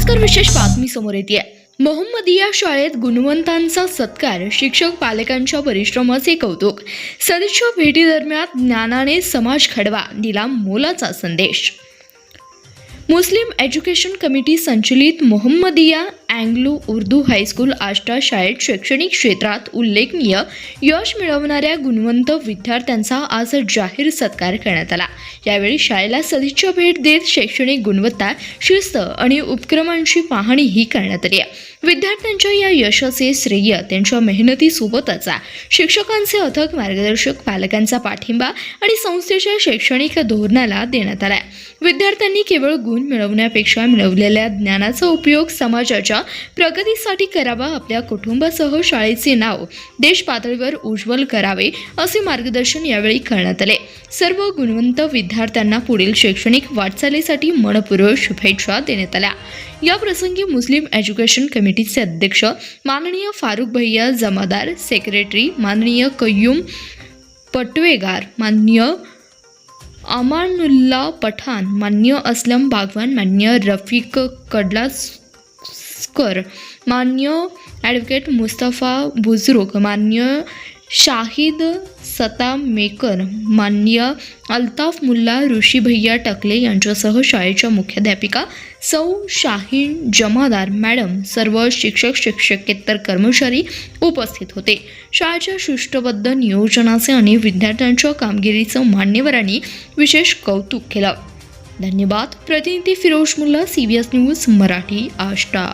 नमस्कार, विशेष बातमी समोर येते। मोहम्मदिया शाळेत गुणवंतांचा सत्कार, शिक्षक पालकांच्या परिश्रमाचे कौतुक। सदिच्छा भेटी दरम्यान ज्ञानाने समाज घडवा, दिला मोलाचा संदेश। मुस्लिम एज्युकेशन कमिटी संचलित मोहम्मदिया अँग्लो उर्दू हायस्कूल आष्टा शाळेत शैक्षणिक क्षेत्रात उल्लेखनीय यश मिळवणाऱ्या गुणवंत विद्यार्थ्यांचा आज जाहीर सत्कार करण्यात आला। यावेळी शाळेला सदिच्छा भेट देत शैक्षणिक गुणवत्ता, शिस्त आणि उपक्रमांची पाहणीही करण्यात आली। विद्यार्थ्यांच्या या यशाचे श्रेय त्यांच्या मेहनतीसोबतच शिक्षकांचे अथक मार्गदर्शक, पालकांचा पाठिंबा आणि संस्थेच्या शैक्षणिक धोरणाला देण्यात आला। विद्यार्थ्यांनी केवळ गुण मिळवण्यापेक्षा मिळवलेल्या ज्ञानाचा उपयोग समाजाच्या प्रगतीसाठी करावा, आपल्या कुटुंबासह शाळेचे नाव देश पातळीवर उज्ज्वल करावे, असे मार्गदर्शन यावेळी करण्यात आले। सर्व गुणवंत विद्यार्थ्यांना पुढील शैक्षणिक वाटचालीसाठी मनपूर्वक शुभेच्छा देण्यात आल्या। या प्रसंगी मुस्लिम एज्युकेशन कमिटीचे अध्यक्ष माननीय फारुख भैया जमादार, सेक्रेटरी माननीय कय्यूम पटवेगार, माननीय अमानुल्ला पठाण, मान्य असलम बागवान, मान्य रफिक कडलास्कर, मान्य ॲडव्होकेट मुस्तफा बुजुर्ग, मान्य शाहिद सताम मेकर, मान्य अल्ताफ मुल्ला, ऋषी भैया टकले यांच्यासह शाळेच्या मुख्याध्यापिका सौ शाहीन जमादार मॅडम, सर्व शिक्षक, शिक्षकेतर कर्मचारी उपस्थित होते। शाळेच्या शिस्तबद्ध नियोजनाचे आणि विद्यार्थ्यांच्या कामगिरीचं मान्यवरांनी विशेष कौतुक केलं। धन्यवाद। प्रतिनिधी फिरोज मुल्ला, CBS न्यूज मराठी, आष्टा।